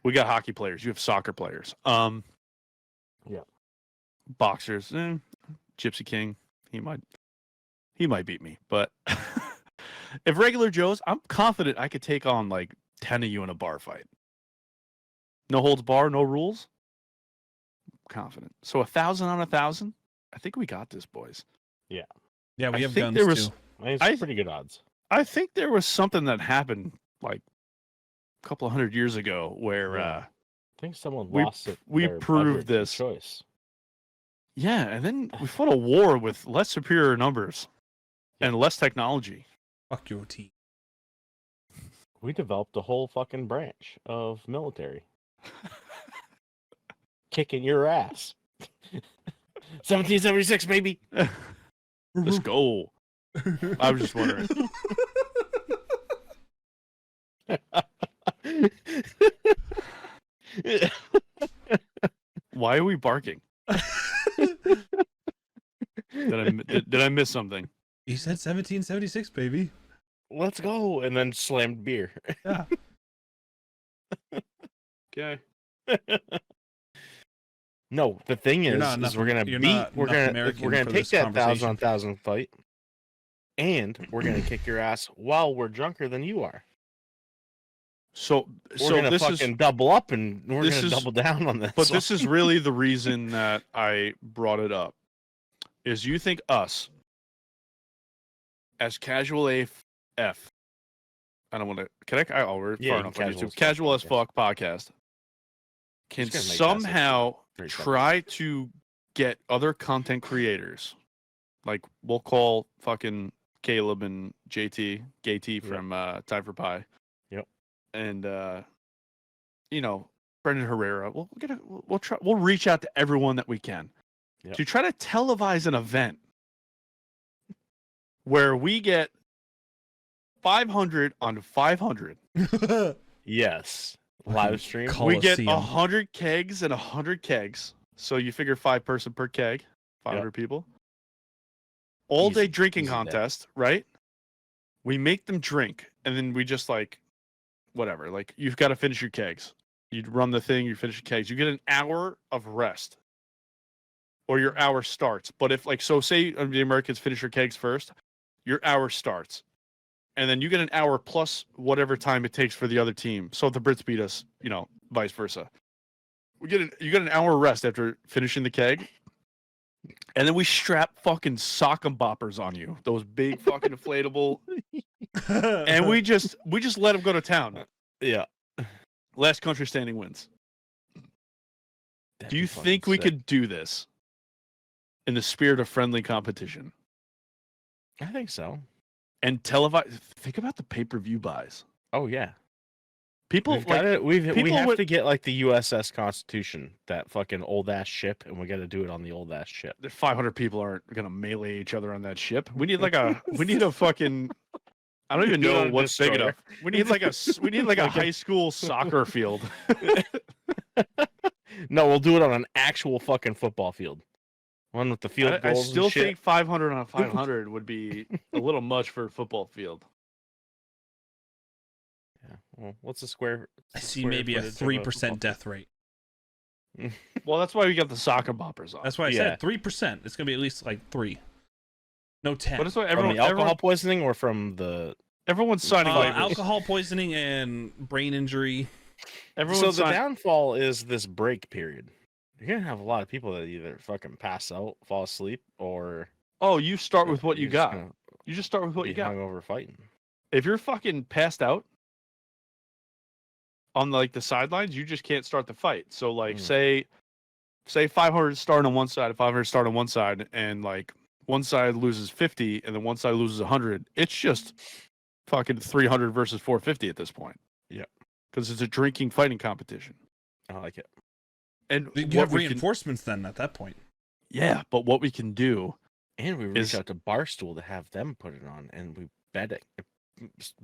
We got hockey players. You have soccer players. Yeah. Boxers. Gypsy King. He might beat me, but if regular Joes, I'm confident I could take on like 10 of you in a bar fight. No holds bar, no rules. Confident. So 1,000 on 1,000. I think we got this, boys. Yeah, I we have think guns there was- too. It's pretty good odds. I think there was something that happened like a couple of hundred years ago where Yeah. I think someone we- lost it. we their proved beverage of this. choice. yeah, and then we fought a war with less superior numbers and less technology. Fuck your team. We developed a whole fucking branch of military. Kicking your ass. 1776, baby. Let's go. I was just wondering. Why are we barking? Did I miss something? He said 1776, baby. Let's go. And then slammed beer. Yeah. Okay. No, the thing You're is, not enough- we're gonna you're beat. not We're enough gonna American we're gonna for take this that 1,000 conversation. on 1,000 fight, and we're gonna kick your ass while we're drunker than you are. So We're gonna this fucking is double up, and we're this gonna is- double down on this. but this is really the reason that I brought it up. Is you think us as casual AF I don't want to. We're Yeah, far you enough can on casual YouTube. as fuck Casual as podcast. fuck podcast can Just gonna make that somehow 3 seconds. try to get other content creators, like we'll call fucking Caleb and JT, Gay T Yep. from Time for Pie. Yep. And Brendan Herrera. We'll try. We'll reach out to everyone that we can Yep. to try to televise an event where we get 500 on 500. Yes, live stream. We get Coliseum. 100 kegs and 100 kegs. So you figure 5 person per keg, 500 people. All day Easy, drinking easy day. contest, right? We make them drink, and then we just like, whatever. Like you've got to finish your kegs. You run the thing, you finish your kegs. You get an hour of rest, or your hour starts. But if like so, say the Americans finish your kegs first, your hour starts, and then you get an hour plus whatever time it takes for the other team. So if the Brits beat us, vice versa. You get an hour rest after finishing the keg, and then we strap fucking sock and boppers on you, those big fucking inflatable, and we just let them go to town. Yeah. Last country standing wins. That'd Do you be fucking think we sick. could do this in the spirit of friendly competition I think so. and televise? Think about the pay-per-view buys. Oh yeah. People We've got it. We people have would- to get like the USS Constitution, that fucking old ass ship, and we got to do it on the old ass ship. 500 people aren't gonna melee each other on that ship. We need a fucking. I don't even Do it on know a what's big destroyer. enough. We need like a high school soccer field. No, we'll do it on an actual fucking football field. One with the field I goals still and shit. think 500 on 500 would be a little much for a football field. Yeah. Well, what's the square? I see square maybe a footage of 3% football death rate. Well, that's why we got the soccer boppers on. That's why I Yeah. said 3%. It's gonna be at least like 3. No 10. But that's why From everyone, the alcohol poisoning or from the? everyone's signing waivers. alcohol poisoning and brain injury. Everyone's So the sign- downfall is this break period. You're gonna have a lot of people that either fucking pass out, fall asleep, or Oh, you start with what you you're just got. gonna You just start with what be you got. hungover fighting. If you're fucking passed out on like the sidelines, you just can't start the fight. So like say 500 start on one side, 500 start on one side, and like one side loses 50 and then one side loses 100. It's just fucking 300 versus 450 at this point. Yeah. Because it's a drinking fighting competition. I like it. And You what have we can, reinforcements then at that point. yeah, but what we can do And we reach Is- out to Barstool to have them put it on, and we bet it.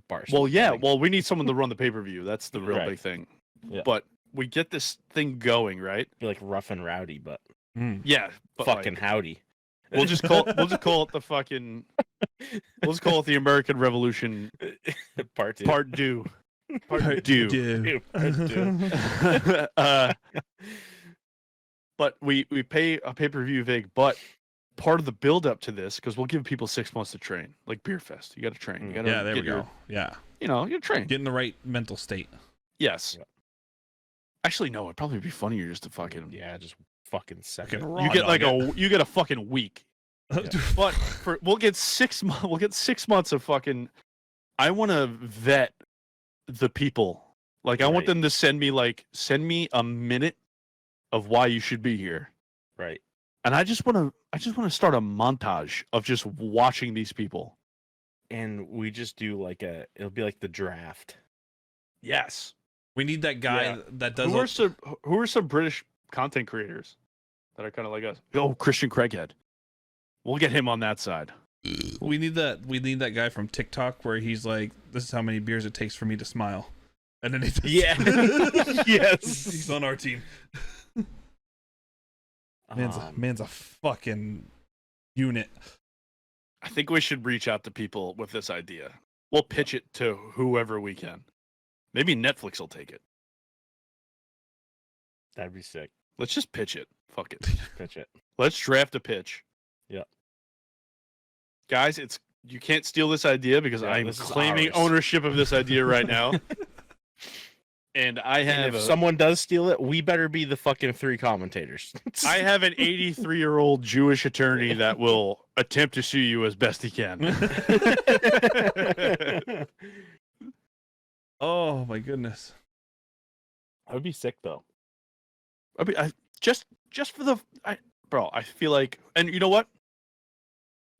Barstool. well, yeah, betting. well, we need someone to run the pay-per-view. That's the real Right. big thing. Yeah. But we get this thing going, right? Be like rough and rowdy, but Yeah. But fucking like, howdy. we'll just call it the fucking we'll just call it the American Revolution Part two. Part Two. Part Two. Part two. But we pay a pay-per-view vig, but part of the build-up to this, because we'll give people 6 months to train, like Beer Fest. You got to train. You got to Yeah, there we get your, go. Yeah. you train. Get in the right mental state. Yes. Yeah. Actually, no. It'd probably be funnier just to fucking. Yeah, just fucking suck Fucking it. raw You get dog like it. you get a fucking week. But we'll get 6 months. We'll get 6 months of fucking. I want to vet the people. Like I want Right. them to send me a minute of why you should be here, Right. and I just want to start a montage of just watching these people. And we just do like it'll be like the draft. Yes. We need that guy Yeah. that does. Who are some British content creators that are kind of like us? Oh, Christian Craighead. We'll get him on that side. We need that guy from TikTok where he's like, "This is how many beers it takes for me to smile," and then he does, Yeah. Yes. he's on our team. Man's a fucking unit. I think we should reach out to people with this idea. We'll pitch it to whoever we can. Maybe Netflix will take it. That'd be sick. Let's just pitch it. Fuck it. Pitch it. Let's draft a pitch. Yeah. Guys, you can't steal this idea because Yeah, I'm this is claiming ours. ownership of this idea right now. And I And have if someone does steal it, we better be the fucking 3 commentators. I have an 83-year-old Jewish attorney that will attempt to sue you as best he can. Oh my goodness. That would be sick though. I mean, just for the bro, I feel like, and you know what?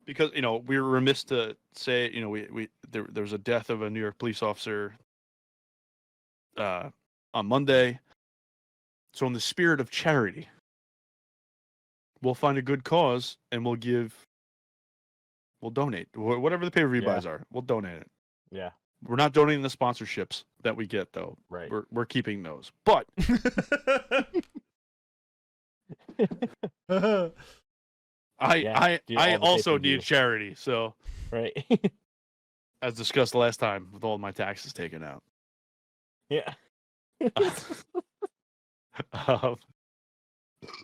Because we were remiss to say, there was a death of a New York police officer on Monday. So in the spirit of charity, we'll find a good cause and we'll donate whatever the pay-per-view Yeah. buys are. We'll donate it. Yeah. We're not donating the sponsorships that we get though. Right. We're keeping those. But I do all the also pay-per-view. need charity. So Right. as discussed last time, with all my taxes taken out. Yeah. Um,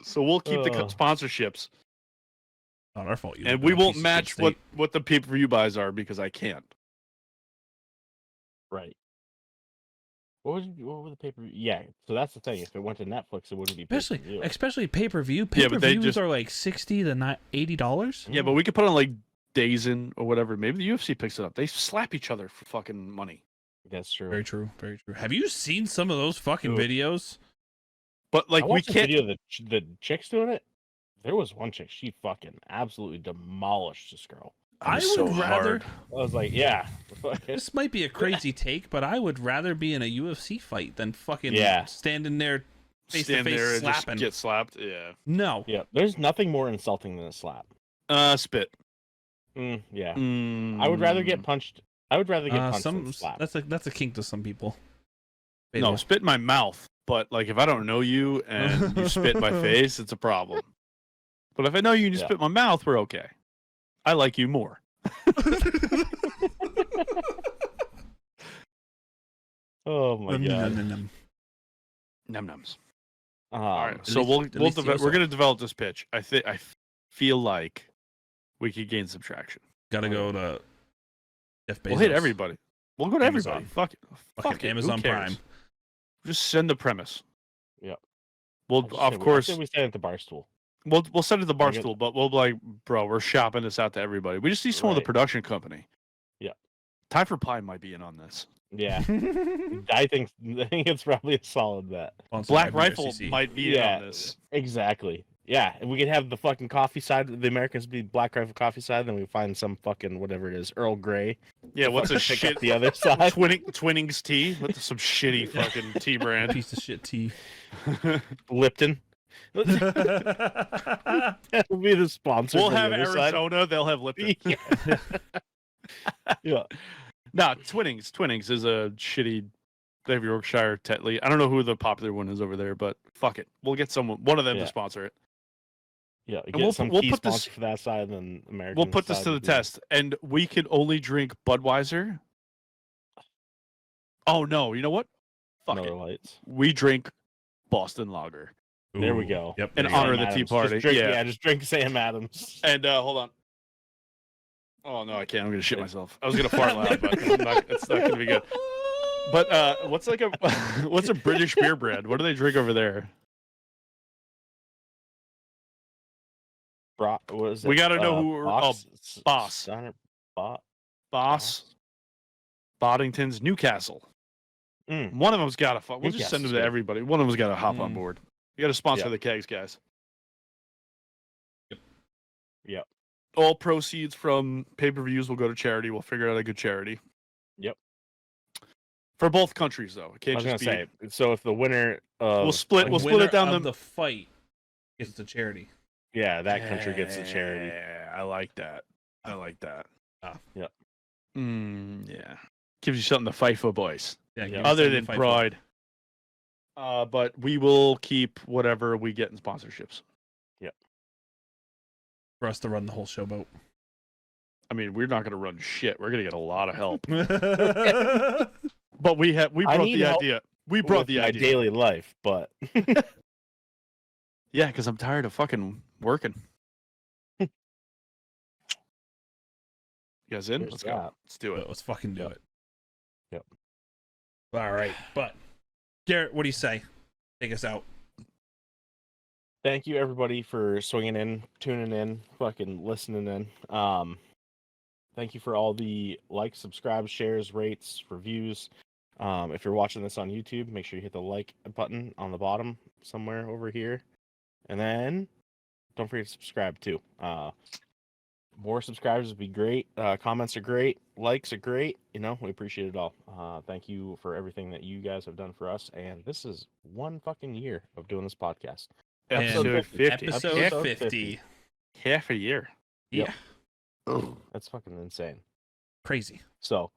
so we'll keep the Oh. sponsorships, Not our fault. You and live we in a won't piece of shit match state. what the pay-per-view buys are because I can't. Right. What would the pay-per-view? Yeah, so that's the thing. If it went to Netflix, it wouldn't be pay-per-view. Especially pay-per-view. Yeah, but they Pay-per-views just- are like $60 to $80. Yeah, but we could put on like Days In or whatever. Maybe the UFC picks it up. They slap each other for fucking money. That's true. Very true. Very true. Have you seen some of those fucking Dude. videos? But like I we watched a can't. video of the chicks doing it. There was one chick. She fucking absolutely demolished this girl. I It's would so rather. hard. I was like, yeah. This might be a crazy take, but I would rather be in a UFC fight than fucking Yeah. standing there face Stand to face there and just slapping. get slapped. Yeah. No. Yeah, there's nothing more insulting than a slap. Spit. Yeah. I would rather get punched. I would rather get punched than slap. That's a kink to some people. No, spit in my mouth. But like if I don't know you and you spit in my face, it's a problem. But if I know you and you Yeah. spit in my mouth, we're okay. I like you more. Oh my god. Num nums. All All right, right. so delicioso. we're gonna develop this pitch. I feel like we could gain some traction. Gotta go to Jeff Bezos. We'll hit everybody. We'll go to Amazon. everybody. Fuck it. Fucking Fuck it. Who Amazon cares? Prime. Just send the premise. Yep. Well, of course, we stand at the bar stool. we'll send it to the Bring it- Barstool, but we'll be like, bro, we're shopping this out to everybody. We just need someone with Right. the production company. Yeah. Time for Pie might be in on this. Yeah, I think it's probably a solid bet. Black Rifle might be in Yeah. on this. Exactly. Yeah, and we could have the fucking coffee side. The Americans be Black Rifle coffee side, then we find some fucking whatever it is, Earl Grey. Yeah, what's a Pick shit up the other side. Twinnings tea with some shitty fucking tea brand. piece of shit tea. Lipton. That'll be the sponsor. We'll for the have other side. Arizona. They'll have Lipton. Yeah. Nah, Twinnings. Twinnings is a shitty. They have Yorkshire Tetley. I don't know who the popular one is over there, but fuck it. We'll get one of them Yeah. to sponsor it. Yeah, And get we'll some put- we'll key put this- sponsor for that side, and then American. We'll put this side to the would be- test, and we can only drink Budweiser. Oh no! You know what? Fuck Miller it. Lights. We drink Boston Lager. There we Ooh, go. Yep. In there you honor go. of the Tea Adams. Party. Just drink, Yeah. just drink Sam Adams. And hold on. Oh no, I can't. I'm gonna shit myself. I was gonna fart loud, but it's not gonna be good. But what's like a what's a British beer brand? What do they drink over there? What is it? We gotta know who we're- Boss. Sonner- Bo- Boss, Boddington's, Newcastle. Mm. One of them's got to. We'll just send them Newcastle's to good. everybody. One of them's got to hop on Mm. board. You got to sponsor Yeah. the kegs, guys. Yep. All proceeds from pay-per-views will go to charity. We'll figure out a good charity. Yep. For both countries, though. It I can't was gonna just say. be. So if the winner of We'll split. The We'll split winner it down of the. the fight gets the charity. yeah, that country gets the charity. Yeah, I like that. I like that. Yep. Yeah. Gives you something to fight for, boys. Yeah, Yeah. give us Other something than to fight for. pride. But we will keep whatever we get in sponsorships. For us to run the whole showboat. I mean, we're not going to run shit. We're going to get a lot of help. That's But we I brought need the help idea. We brought With the my idea. daily life, but Yeah, because I'm tired of fucking working. You guys in? There's Let's go. that. Let's do it. Let's fucking do Yep. it. Yep. All right, but Garrett, what do you say? Take us out. thank you everybody for swinging in, tuning in, fucking listening in. Thank you for all the likes, subscribes, shares, rates, reviews. If you're watching this on YouTube, make sure you hit the like button on the bottom somewhere over here, and then don't forget to subscribe too. More subscribers would be great. Comments are great. Likes are great. You know, we appreciate it all. Thank you for everything that you guys have done for us. And this is one fucking year of doing this podcast. Episode And 50. Episode Episode 50. Half a year. Yeah. That's fucking insane. Crazy. So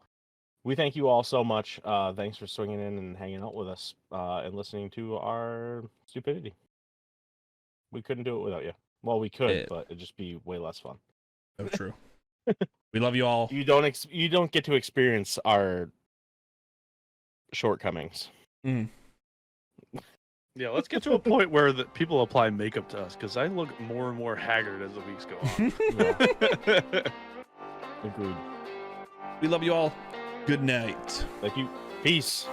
We thank you all so much. Thanks for swinging in and hanging out with us and listening to our stupidity. We couldn't do it without you. Well, we could, but it'd just be way less fun. So true. We love you all. You don't get to experience our shortcomings. Mm. Yeah, let's get to a point where the people apply makeup to us, because I look more and more haggard as the weeks go on. Agreed. We love you all. Good night. Thank you. Peace.